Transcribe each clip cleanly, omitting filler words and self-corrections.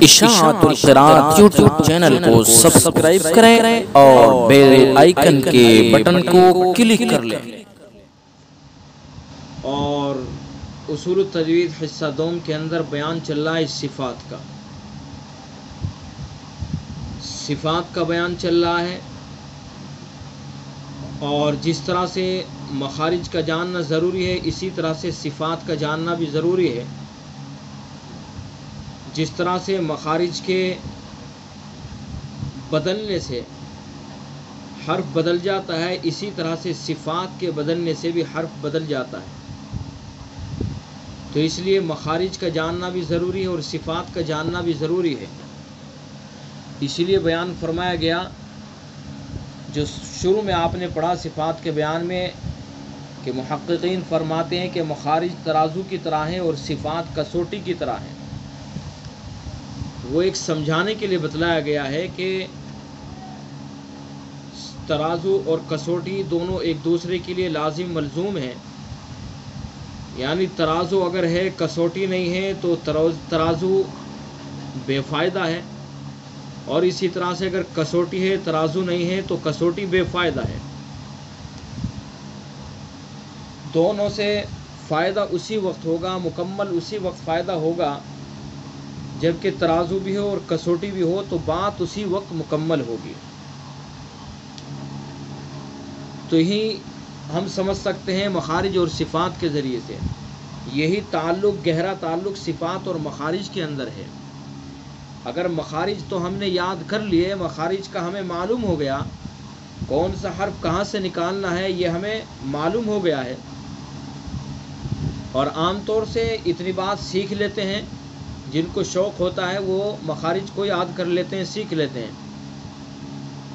اشاعت القراءت YouTube channel کو subscribe کریں اور بیل آئیکن کے بٹن کو کلک کر لیں۔ اور اصول التجوید حصہ دوم کے اندر بیان چل رہا ہے صفات کا، صفات کا بیان چل رہا ہے، اور جس طرح سے مخارج کا جاننا ضروری ہے اسی طرح سے صفات کا جاننا بھی ضروری ہے۔ جس طرح سے مخارج کے بدلنے سے حرف بدل جاتا ہے اسی طرح سے صفات کے بدلنے سے بھی حرف بدل جاتا ہے، تو اس لیے مخارج کا جاننا بھی ضروری ہے اور صفات کا جاننا بھی ضروری ہے۔ اسی لیے بیان فرمایا گیا جو شروع میں آپ نے پڑھا صفات کے بیان میں کہ محققین فرماتے ہیں کہ مخارج ترازو کی طرح ہیں اور صفات کسوٹی کی طرح ہیں۔ وہ ایک سمجھانے کے لیے بتلایا گیا ہے کہ ترازو اور کسوٹی دونوں ایک دوسرے کے لیے لازم ملزوم ہیں، یعنی ترازو اگر ہے کسوٹی نہیں ہے تو ترازو بے فائدہ ہے، اور اسی طرح سے اگر کسوٹی ہے ترازو نہیں ہے تو کسوٹی بے فائدہ ہے۔ دونوں سے فائدہ اسی وقت ہوگا، مکمل اسی وقت فائدہ ہوگا جبکہ ترازو بھی ہو اور کسوٹی بھی ہو تو بات اسی وقت مکمل ہوگی۔ تو ہی ہم سمجھ سکتے ہیں مخارج اور صفات کے ذریعے سے، یہی تعلق، گہرا تعلق صفات اور مخارج کے اندر ہے۔ اگر مخارج تو ہم نے یاد کر لیے، مخارج کا ہمیں معلوم ہو گیا، کون سا حرف کہاں سے نکالنا ہے یہ ہمیں معلوم ہو گیا ہے، اور عام طور سے اتنی بات سیکھ لیتے ہیں، جن کو شوق ہوتا ہے وہ مخارج کو یاد کر لیتے ہیں، سیکھ لیتے ہیں۔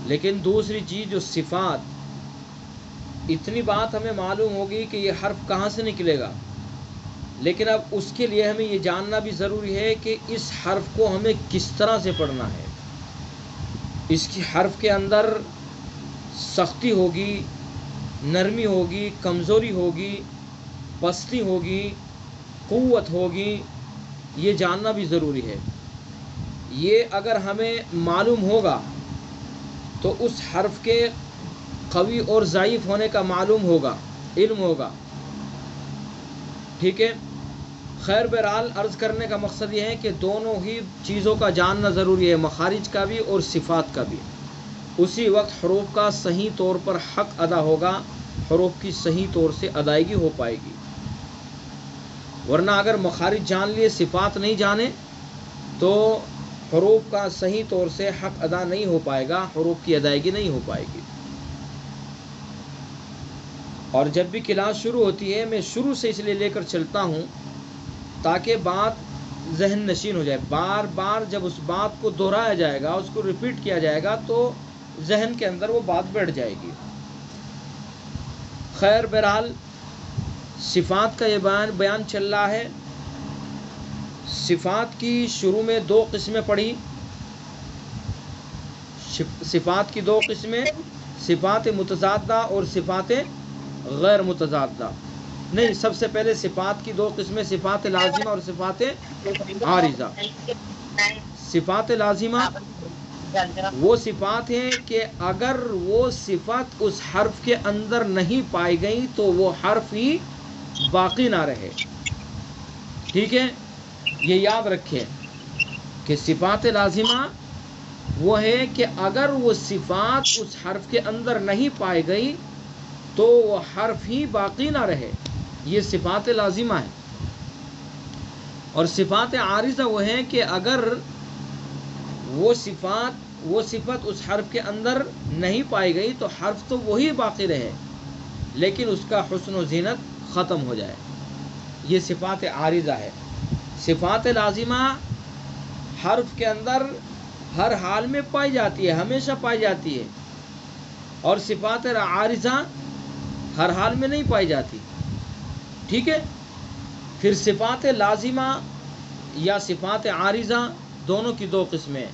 لیکن دوسری چیز جو صفات، اتنی بات ہمیں معلوم ہوگی کہ یہ حرف کہاں سے نکلے گا، لیکن اب اس کے لیے ہمیں یہ جاننا بھی ضروری ہے کہ اس حرف کو ہمیں کس طرح سے پڑھنا ہے۔ اس کی حرف کے اندر سختی ہوگی، نرمی ہوگی، کمزوری ہوگی، پستی ہوگی، قوت ہوگی، یہ جاننا بھی ضروری ہے۔ یہ اگر ہمیں معلوم ہوگا تو اس حرف کے قوی اور ضعیف ہونے کا معلوم ہوگا، علم ہوگا، ٹھیک ہے۔ خیر بہرحال عرض کرنے کا مقصد یہ ہے کہ دونوں ہی چیزوں کا جاننا ضروری ہے، مخارج کا بھی اور صفات کا بھی۔ اسی وقت حروف کا صحیح طور پر حق ادا ہوگا، حروف کی صحیح طور سے ادائیگی ہو پائے گی، ورنہ اگر مخارج جان لیے صفات نہیں جانے تو حروف کا صحیح طور سے حق ادا نہیں ہو پائے گا، حروف کی ادائیگی نہیں ہو پائے گی۔ اور جب بھی کلاس شروع ہوتی ہے میں شروع سے اس لیے لے کر چلتا ہوں تاکہ بات ذہن نشین ہو جائے، بار بار جب اس بات کو دہرایا جائے گا، اس کو ریپیٹ کیا جائے گا تو ذہن کے اندر وہ بات بیٹھ جائے گی۔ خیر بہرحال صفات کا یہ بیان چل رہا ہے۔ صفات کی شروع میں دو قسمیں پڑھی، صفات کی دو قسمیں، صفات متضادہ اور صفات غیر متضادہ۔ نہیں، سب سے پہلے صفات کی دو قسمیں، صفات لازمہ اور صفات عارضہ۔ صفات لازمہ وہ صفات ہیں کہ اگر وہ صفت اس حرف کے اندر نہیں پائی گئی تو وہ حرف ہی باقی نہ رہے، ٹھیک ہے۔ یہ یاد رکھیں کہ صفات لازمہ وہ ہے کہ اگر وہ صفات اس حرف کے اندر نہیں پائی گئی تو وہ حرف ہی باقی نہ رہے، یہ صفات لازمہ ہے۔ اور صفات عارضہ وہ ہیں کہ اگر وہ صفت اس حرف کے اندر نہیں پائی گئی تو حرف تو وہی باقی رہے لیکن اس کا حسن و زینت ختم ہو جائے، یہ صفات عارضہ ہے۔ صفات لازمہ حرف کے اندر ہر حال میں پائی جاتی ہے، ہمیشہ پائی جاتی ہے، اور صفات عارضہ ہر حال میں نہیں پائی جاتی، ٹھیک ہے۔ پھر صفات لازمہ یا صفات عارضہ دونوں کی دو قسمیں ہیں۔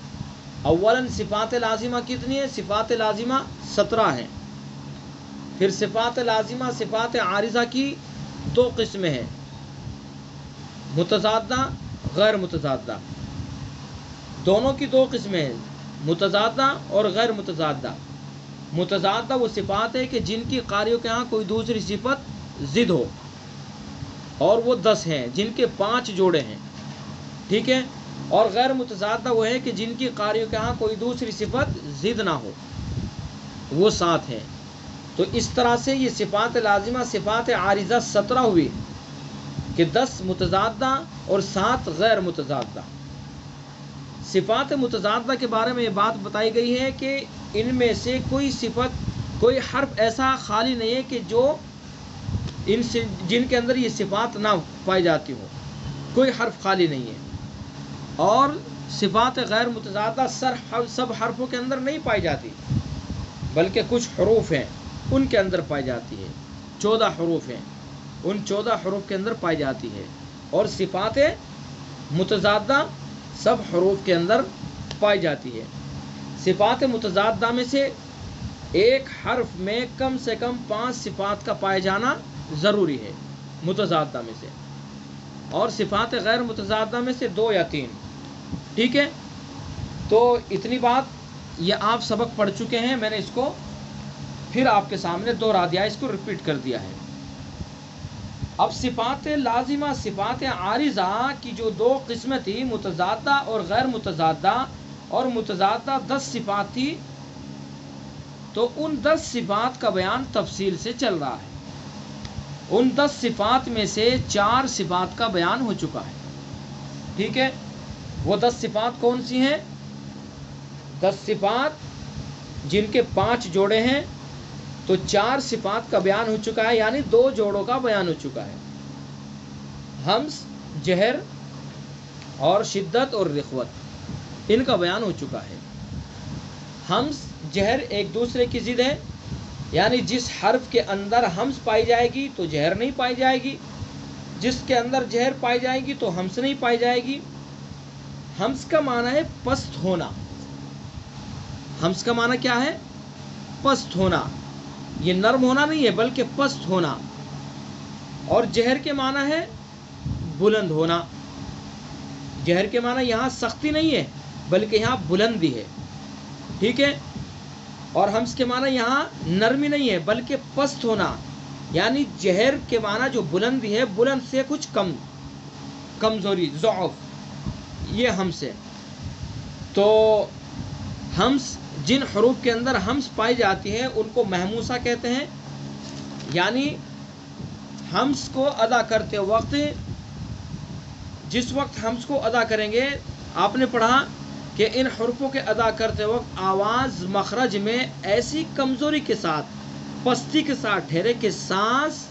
اولاً صفات لازمہ کتنی ہیں؟ صفات لازمہ 17 ہیں۔ پھر صفات لازمہ صفات عارضہ کی دو قسمیں ہیں، متضادہ، غیر متضادہ۔ دونوں کی دو قسمیں ہیں، متضادہ اور غیر متضادہ۔ متضادہ وہ صفات ہے کہ جن کی قاریوں کے ہاں کوئی دوسری صفت ضد ہو، اور وہ 10 ہیں جن کے 5 جوڑے ہیں، ٹھیک ہے۔ اور غیر متضادہ وہ ہے کہ جن کی قاریوں کے ہاں کوئی دوسری صفت ضد نہ ہو، وہ 7 ہیں۔ تو اس طرح سے یہ صفات لازمہ صفات عارضہ 17 ہوئی کہ 10 متضادہ اور 7 غیر متضادہ۔ صفات متضادہ کے بارے میں یہ بات بتائی گئی ہے کہ ان میں سے کوئی صفت، کوئی حرف ایسا خالی نہیں ہے کہ جو ان سے جن کے اندر یہ صفات نہ پائی جاتی ہو، کوئی حرف خالی نہیں ہے۔ اور صفات غیر متضادہ سب حرفوں کے اندر نہیں پائی جاتی، بلکہ کچھ حروف ہیں ان کے اندر پائی جاتی ہے، 14 حروف ہیں، ان 14 حروف کے اندر پائی جاتی ہے۔ اور صفات متضادہ سب حروف کے اندر پائی جاتی ہے۔ صفات متضادہ میں سے ایک حرف میں کم سے کم 5 صفات کا پائے جانا ضروری ہے متضادہ میں سے، اور صفات غیر متضادہ میں سے 2 یا 3، ٹھیک ہے۔ تو اتنی بات یہ آپ سبق پڑھ چکے ہیں، میں نے اس کو پھر آپ کے سامنے دوہرا دیا، اس کو ریپیٹ کر دیا ہے۔ اب صفات لازمہ صفات عارضہ کی جو 2 قسمیں تھی، متضادہ اور غیر متضادہ، اور متضادہ 10 صفات تھی، تو ان 10 صفات کا بیان تفصیل سے چل رہا ہے۔ ان 10 صفات میں سے 4 صفات کا بیان ہو چکا ہے، ٹھیک ہے۔ وہ 10 صفات کون سی ہیں؟ 10 صفات جن کے 5 جوڑے ہیں، تو 4 صفات کا بیان ہو چکا ہے، یعنی 2 جوڑوں کا بیان ہو چکا ہے۔ ہمز، جہر اور شدت اور رخوت، ان کا بیان ہو چکا ہے۔ ہمز، جہر ایک دوسرے کی ضد ہے، یعنی جس حرف کے اندر ہمز پائی جائے گی تو جہر نہیں پائی جائے گی، جس کے اندر جہر پائی جائے گی تو ہمز نہیں پائی جائے گی۔ ہمز کا معنی ہے پست ہونا، ہمز کا معنی کیا ہے؟ پست ہونا، یہ نرم ہونا نہیں ہے بلکہ پست ہونا۔ اور جہر کے معنی ہے بلند ہونا، جہر کے معنی یہاں سختی نہیں ہے بلکہ یہاں بلندی ہے، ٹھیک ہے۔ اور ہمز کے معنی یہاں نرمی نہیں ہے بلکہ پست ہونا، یعنی جہر کے معنی جو بلندی ہے، بلند سے کچھ کم، کمزوری، ضعف، یہ ہمز ہے۔ تو ہمز، جن حروف کے اندر ہمز پائی جاتی ہے ان کو محموسہ کہتے ہیں، یعنی ہمز کو ادا کرتے وقت، جس وقت ہمز کو ادا کریں گے، آپ نے پڑھا کہ ان حروفوں کے ادا کرتے وقت آواز مخرج میں ایسی کمزوری کے ساتھ، پستی کے ساتھ ٹھہرے کہ سانس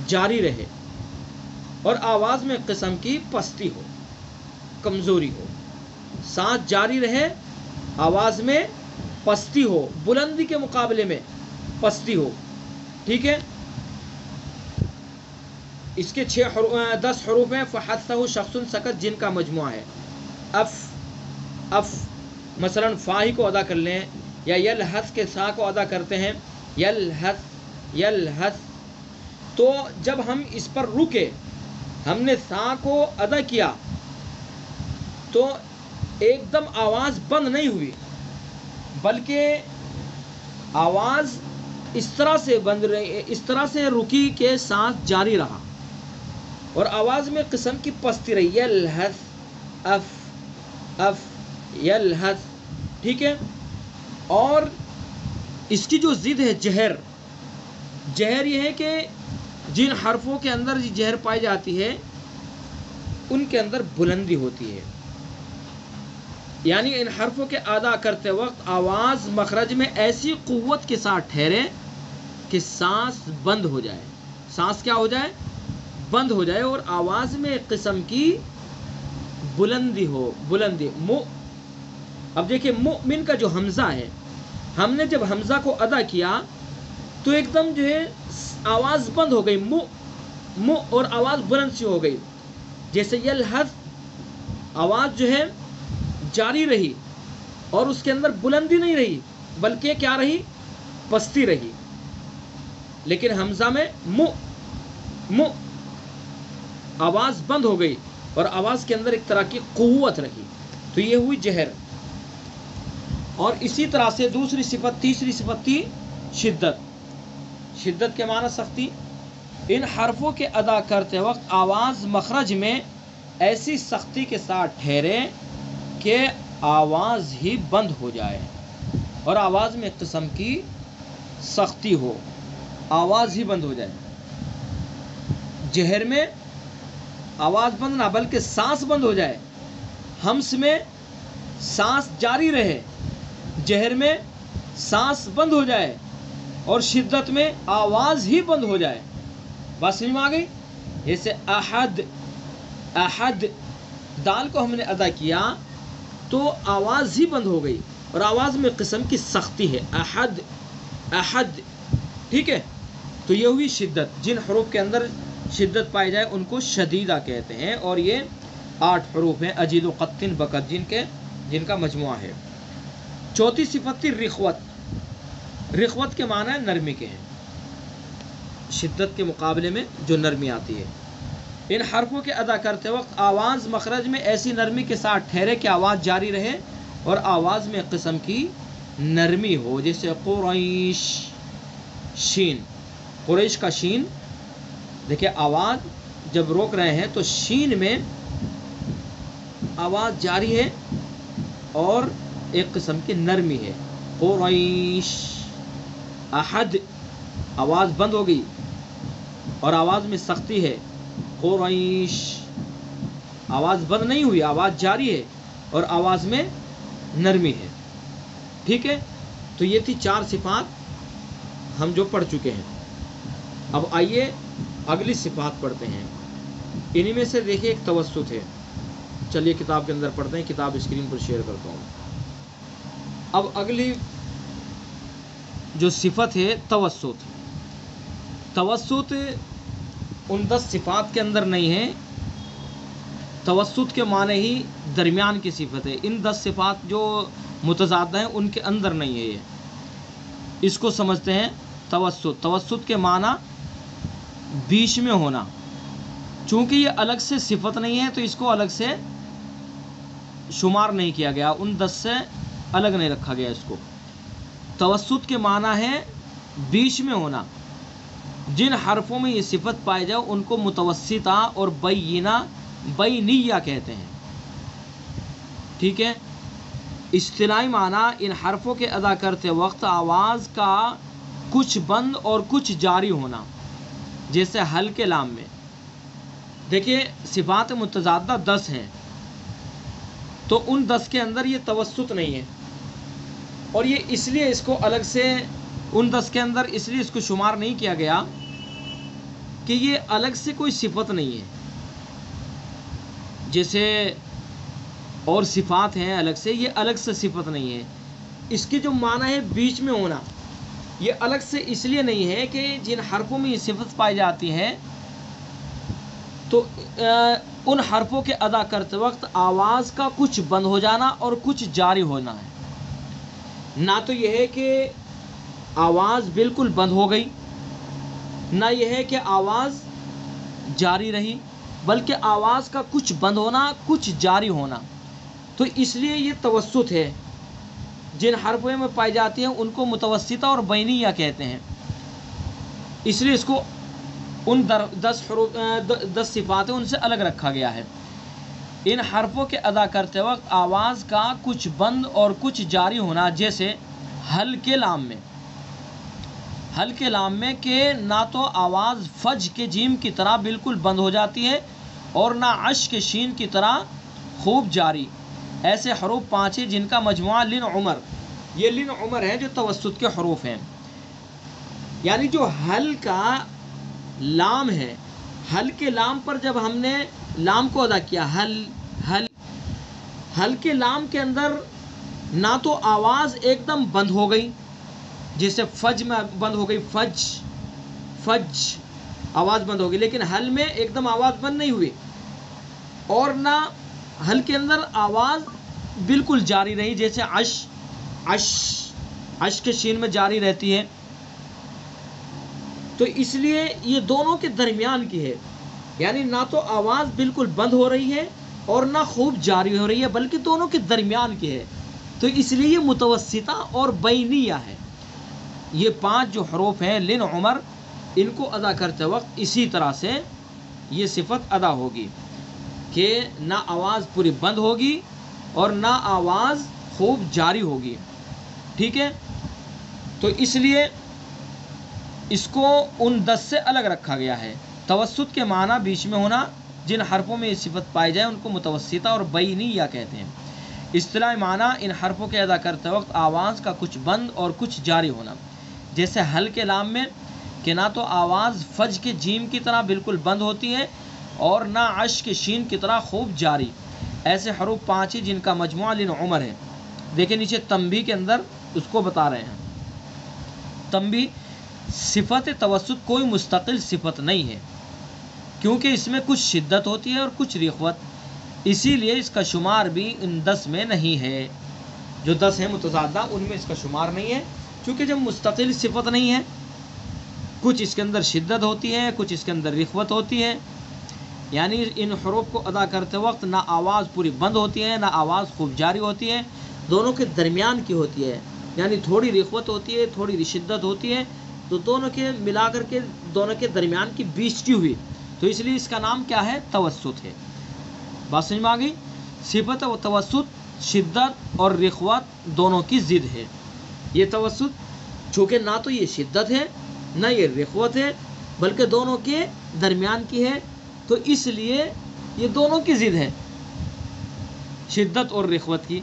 جاری رہے، اور آواز میں قسم کی پستی ہو، کمزوری ہو، سانس جاری رہے، آواز میں پستی ہو، بلندی کے مقابلے میں پستی ہو، ٹھیک ہے۔ اس کے 10 حروف ہیں۔ فحثہ شخص سکت، جن کا مجموعہ ہے۔ اف مثلا فا ہی کو ادا کر لیں، یا یلحث کے سا کو ادا کرتے ہیں، یلحث، تو جب ہم اس پر رکے، ہم نے سا کو ادا کیا تو ایک دم آواز بند نہیں ہوئی، بلکہ آواز اس طرح سے بند رہی، اس طرح سے رکی کہ سانس جاری رہا، اور آواز میں قسم کی پستی رہی، یلحث، اف، یلحث، ٹھیک ہے۔ اور اس کی جو ضد ہے جہر، جہر یہ ہے کہ جن حرفوں کے اندر جہر پائی جاتی ہے ان کے اندر بلندی ہوتی ہے، یعنی ان حرفوں کے ادا کرتے وقت آواز مخرج میں ایسی قوت کے ساتھ ٹھہرے کہ سانس بند ہو جائے، سانس کیا ہو جائے؟ بند ہو جائے، اور آواز میں ایک قسم کی بلندی ہو، بلندی۔ اب دیکھیں مؤمن کا جو حمزہ ہے، ہم نے جب حمزہ کو ادا کیا تو ایک دم جو ہے آواز بند ہو گئی، مو اور آواز بلند سی ہو گئی، جیسے یلحظ آواز جو ہے جاری رہی اور اس کے اندر بلندی نہیں رہی بلکہ کیا رہی؟ پستی رہی۔ لیکن حمزہ میں مو آواز بند ہو گئی اور آواز کے اندر ایک طرح کی قوت رہی، تو یہ ہوئی جہر. اور اسی طرح سے دوسری صفت، تیسری صفت تھی شدت. شدت کے معنی سختی. ان حرفوں کے ادا کرتے وقت آواز مخرج میں ایسی سختی کے ساتھ ٹھہرے کہ آواز ہی بند ہو جائے، اور آواز میں ایک قسم کی سختی ہو، آواز ہی بند ہو جائے. جہر میں آواز بند نہ بلکہ سانس بند ہو جائے، ہمس میں سانس جاری رہے، جہر میں سانس بند ہو جائے، اور شدت میں آواز ہی بند ہو جائے. بات سمجھ میں آ گئی؟ جیسے احد، احد دال کو ہم نے ادا کیا تو آواز ہی بند ہو گئی، اور آواز میں قسم کی سختی ہے. احد، احد، ٹھیک ہے. تو یہ ہوئی شدت. جن حروف کے اندر شدت پائی جائے ان کو شدیدہ کہتے ہیں، اور یہ 8 حروف ہیں، اجید و قطن بقت، جن کا مجموعہ ہے. چوتھی صفت تھی رخوت. رخوت کے معنی نرمی کے ہیں، شدت کے مقابلے میں جو نرمی آتی ہے. ان حرفوں کے ادا کرتے وقت آواز مخرج میں ایسی نرمی کے ساتھ ٹھہرے کہ آواز جاری رہے اور آواز میں ایک قسم کی نرمی ہو. جیسے قریش، شین، قریش کا شین، دیکھیں آواز جب روک رہے ہیں تو شین میں آواز جاری ہے اور ایک قسم کی نرمی ہے. قریش. احد آواز بند ہو گئی اور آواز میں سختی ہے. قریش آواز بند نہیں ہوئی، آواز جاری ہے اور آواز میں نرمی ہے. ٹھیک ہے. تو یہ تھی 4 صفات ہم جو پڑھ چکے ہیں. اب آئیے اگلی صفات پڑھتے ہیں. انہی میں سے دیکھیے ایک توسط ہے. چلیے کتاب کے اندر پڑھتے ہیں، کتاب اسکرین پر شیئر کرتا ہوں. اب اگلی جو صفت ہے توسط. توسط ان 10 صفات کے اندر نہیں ہے. توسط کے معنی ہی درمیان کی صفت ہے. ان 10 صفات جو متضاد ہیں ان کے اندر نہیں ہے. یہ اس کو سمجھتے ہیں توسط. توسط کے معنی بیچ میں ہونا. چونکہ یہ الگ سے صفت نہیں ہے تو اس کو الگ سے شمار نہیں کیا گیا، ان 10 سے الگ نہیں رکھا گیا اس کو. توسط کے معنی ہے بیچ میں ہونا. جن حرفوں میں یہ صفت پائی جائے ان کو متوسطہ اور بینہ، بینیہ کہتے ہیں. ٹھیک ہے. اصطلاحی معنی ان حرفوں کے ادا کرتے وقت آواز کا کچھ بند اور کچھ جاری ہونا. جیسے حل کے لام میں دیکھیے صفات متضادہ 10 ہیں، تو ان 10 کے اندر یہ توسط نہیں ہے، اور یہ اس لیے اس کو الگ سے ان 10 کے اندر اس لیے اس کو شمار نہیں کیا گیا کہ یہ الگ سے کوئی صفت نہیں ہے. جیسے اور صفات ہیں الگ سے، یہ الگ سے صفت نہیں ہے. اس کی جو معنی ہے بیچ میں ہونا، یہ الگ سے اس لیے نہیں ہے کہ جن حرفوں میں یہ صفت پائی جاتی ہے تو ان حرفوں کے ادا کرتے وقت آواز کا کچھ بند ہو جانا اور کچھ جاری ہونا ہے. نہ تو یہ ہے کہ آواز بالکل بند ہو گئی، نہ یہ ہے کہ آواز جاری رہی، بلکہ آواز کا کچھ بند ہونا کچھ جاری ہونا. تو اس لیے یہ توسط ہے. جن حرفوں میں پائی جاتی ہیں ان کو متوسطہ اور بینیہ کہتے ہیں. اس لیے اس کو ان 10 صفات ہیں ان سے الگ رکھا گیا ہے. ان حرفوں کے ادا کرتے وقت آواز کا کچھ بند اور کچھ جاری ہونا. جیسے حل کے لام میں، حل کے لام میں کہ نہ تو آواز فج کے جیم کی طرح بالکل بند ہو جاتی ہے اور نہ عش کے شین کی طرح خوب جاری. ایسے حروف 5 ہیں جن کا مجموعہ لن عمر. یہ لن عمر ہے جو توسط کے حروف ہیں. یعنی جو حل کا لام ہے، حل کے لام پر جب ہم نے لام کو ادا کیا، حل کے لام کے اندر نہ تو آواز ایک دم بند ہو گئی، جیسے فج میں بند ہو گئی، فج آواز بند ہو گئی، لیکن حل میں ایک دم آواز بند نہیں ہوئی، اور نہ حل کے اندر آواز بالکل جاری رہی، جیسے عش کے شین میں جاری رہتی ہے. تو اس لیے یہ دونوں کے درمیان کی ہے. یعنی نہ تو آواز بالکل بند ہو رہی ہے اور نہ خوب جاری ہو رہی ہے بلکہ دونوں کے درمیان کی ہے، تو اس لیے یہ متوسطہ اور بینیہ ہے۔ یہ 5 جو حروف ہیں لن عمر، ان کو ادا کرتے وقت اسی طرح سے یہ صفت ادا ہوگی کہ نہ آواز پوری بند ہوگی اور نہ آواز خوب جاری ہوگی، ٹھیک ہے؟ تو اس لیے اس کو ان 10 سے الگ رکھا گیا ہے۔ توسط کے معنی بیچ میں ہونا، جن حرفوں میں یہ صفت پائی جائے ان کو متوسطہ اور بینیہ کہتے ہیں۔ اصطلاحی معنی ان حرفوں کے ادا کرتے وقت آواز کا کچھ بند اور کچھ جاری ہونا، جیسے حل کے لام میں کہ نہ تو آواز فج کے جیم کی طرح بالکل بند ہوتی ہے اور نہ عش کے شین کی طرح خوب جاری۔ ایسے حروف 5 ہی جن کا مجموعہ لن عمر ہے۔ دیکھیں نیچے تنبیہ کے اندر اس کو بتا رہے ہیں۔ تنبیہ، صفت توسط کوئی مستقل صفت نہیں ہے کیونکہ اس میں کچھ شدت ہوتی ہے اور کچھ رخوت، اسی لیے اس کا شمار بھی ان 10 میں نہیں ہے۔ جو 10 ہیں متضادہ ان میں اس کا شمار نہیں ہے، کیونکہ جب مستقل صفت نہیں ہے، کچھ اس کے اندر شدت ہوتی ہے، کچھ اس کے اندر رخوت ہوتی ہے، یعنی ان حروف کو ادا کرتے وقت نہ آواز پوری بند ہوتی ہے نہ آواز خوب جاری ہوتی ہے، دونوں کے درمیان کی ہوتی ہے، یعنی تھوڑی رخوت ہوتی ہے تھوڑی شدت ہوتی ہے، تو دونوں کے ملا کر کے دونوں کے درمیان کی بیچ کی ہوئی، تو اس لیے اس کا نام کیا ہے؟ توسط ہے۔ بات سمجھ میں آ گئی؟ صفت و توسط شدت اور رخوت دونوں کی ضد ہے۔ یہ توسط چونکہ نہ تو یہ شدت ہے نہ یہ رخوت ہے بلکہ دونوں کے درمیان کی ہے، تو اس لیے یہ دونوں کی ضد ہے، شدت اور رخوت کی،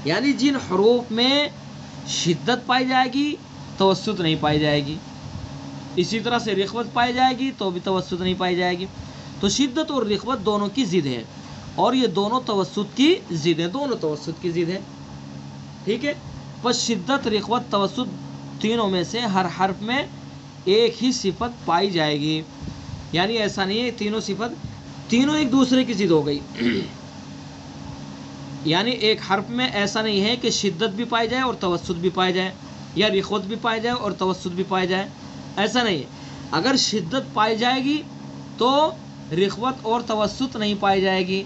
یعنی جن حروف میں شدت پائی جائے گی توسط نہیں پائی جائے گی، اسی طرح سے رخوت پائی جائے گی تو بھی توسط نہیں پائی جائے گی، تو شدت اور رخوت دونوں کی ضد ہے، اور یہ دونوں توسط کی ضد ہے، دونوں توسط کی ضد ہے، ٹھیک ہے؟ پس شدت رخوت توسط تینوں میں سے ہر حرف میں ایک ہی صفت پائی جائے گی، یعنی ایسا نہیں ہے تینوں صفت تینوں ایک دوسرے کی ضد ہو گئی یعنی ایک حرف میں ایسا نہیں ہے کہ شدت بھی پائی جائے اور توسط بھی پائی جائے، یا رخوت بھی پائی جائے اور توسط بھی پائی جائے، ایسا نہیں ہے۔ اگر شدت پائی جائے گی تو رخوت اور توسط نہیں پائی جائے گی،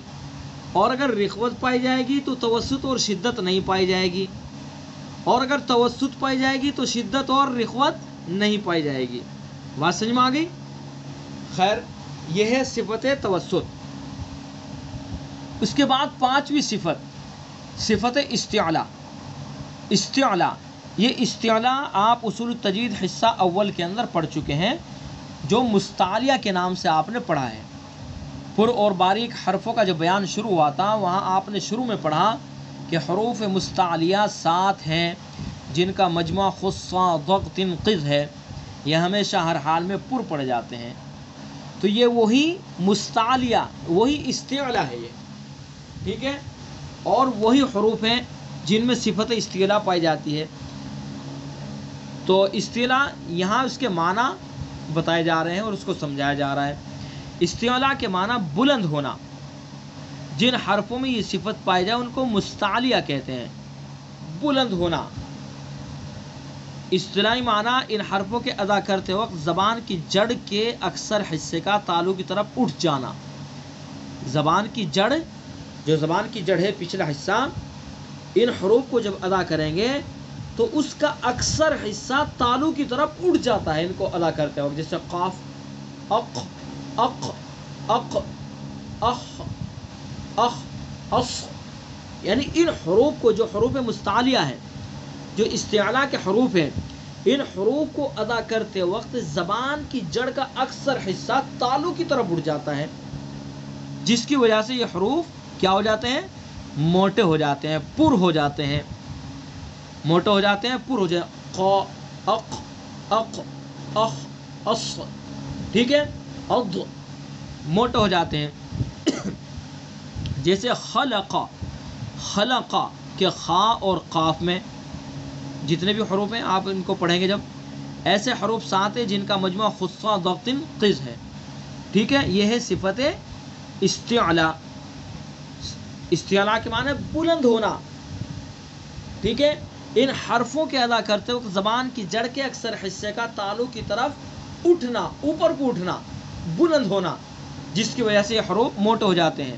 اور اگر رخوت پائی جائے گی تو توسط اور شدت نہیں پائی جائے گی، اور اگر توسط پائی جائے گی تو شدت اور رخوت نہیں پائی جائے گی۔ بات سمجھ میں آ گئی؟ خیر، یہ ہے صفت توسط۔ اس کے بعد 5ویں صفت استعلا۔ استعلا، یہ استعلا آپ اصول التجوید حصہ اول کے اندر پڑھ چکے ہیں، جو مستعلیہ کے نام سے آپ نے پڑھا ہے۔ پر اور باریک حرفوں کا جو بیان شروع ہوا تھا وہاں آپ نے شروع میں پڑھا کہ حروف مستعلیہ 7 ہیں جن کا مجموعہ خصا ضغط قز ہے، یہ ہمیشہ ہر حال میں پر پڑے جاتے ہیں، تو یہ وہی مستعلیہ وہی استعلا ہے، یہ ٹھیک ہے، اور وہی حروف ہیں جن میں صفت استعلا پائی جاتی ہے۔ تو استعلا یہاں اس کے معنی بتائے جا رہے ہیں اور اس کو سمجھایا جا رہا ہے۔ استعلا کے معنی بلند ہونا، جن حرفوں میں یہ صفت پائی جائے ان کو مستعلیہ کہتے ہیں، بلند ہونا۔ اصطلاحی معنی ان حرفوں کے ادا کرتے وقت زبان کی جڑ کے اکثر حصے کا تالو کی طرف اٹھ جانا۔ زبان کی جڑ، جو زبان کی جڑ ہے پچھلا حصہ، ان حروف کو جب ادا کریں گے تو اس کا اکثر حصہ تالو کی طرف اٹھ جاتا ہے ان کو ادا کرتے وقت، جیسے قاف، اق، اق، اق، اخ، اخ، اص، یعنی ان حروف کو، جو حروف مستعلیہ ہیں، جو استعلا کے حروف ہیں، ان حروف کو ادا کرتے وقت زبان کی جڑ کا اکثر حصہ تالو کی طرف اٹھ جاتا ہے، جس کی وجہ سے یہ حروف کیا ہو جاتے ہیں؟ موٹے ہو جاتے ہیں، پر ہو جاتے ہیں، موٹے ہو جاتے ہیں، پر ہو جاتے ہیں، قا، اق، اق، اخ، اص، ٹھیک ہے، اض، موٹے ہو جاتے ہیں۔ جیسے خلق، خلق کے خا اور قاف میں جتنے بھی حروف ہیں آپ ان کو پڑھیں گے جب، ایسے حروف 7 ہیں جن کا مجموعہ خصا ضغط قز ہے، ٹھیک ہے، یہ ہے صفت استعلا۔ استعلا کے معنی بلند ہونا، ٹھیک ہے، ان حرفوں کے ادا کرتے وقت زبان کی جڑ کے اکثر حصے کا تالو کی طرف اٹھنا، اوپر کو اٹھنا، بلند ہونا، جس کی وجہ سے یہ حروف موٹے ہو جاتے ہیں۔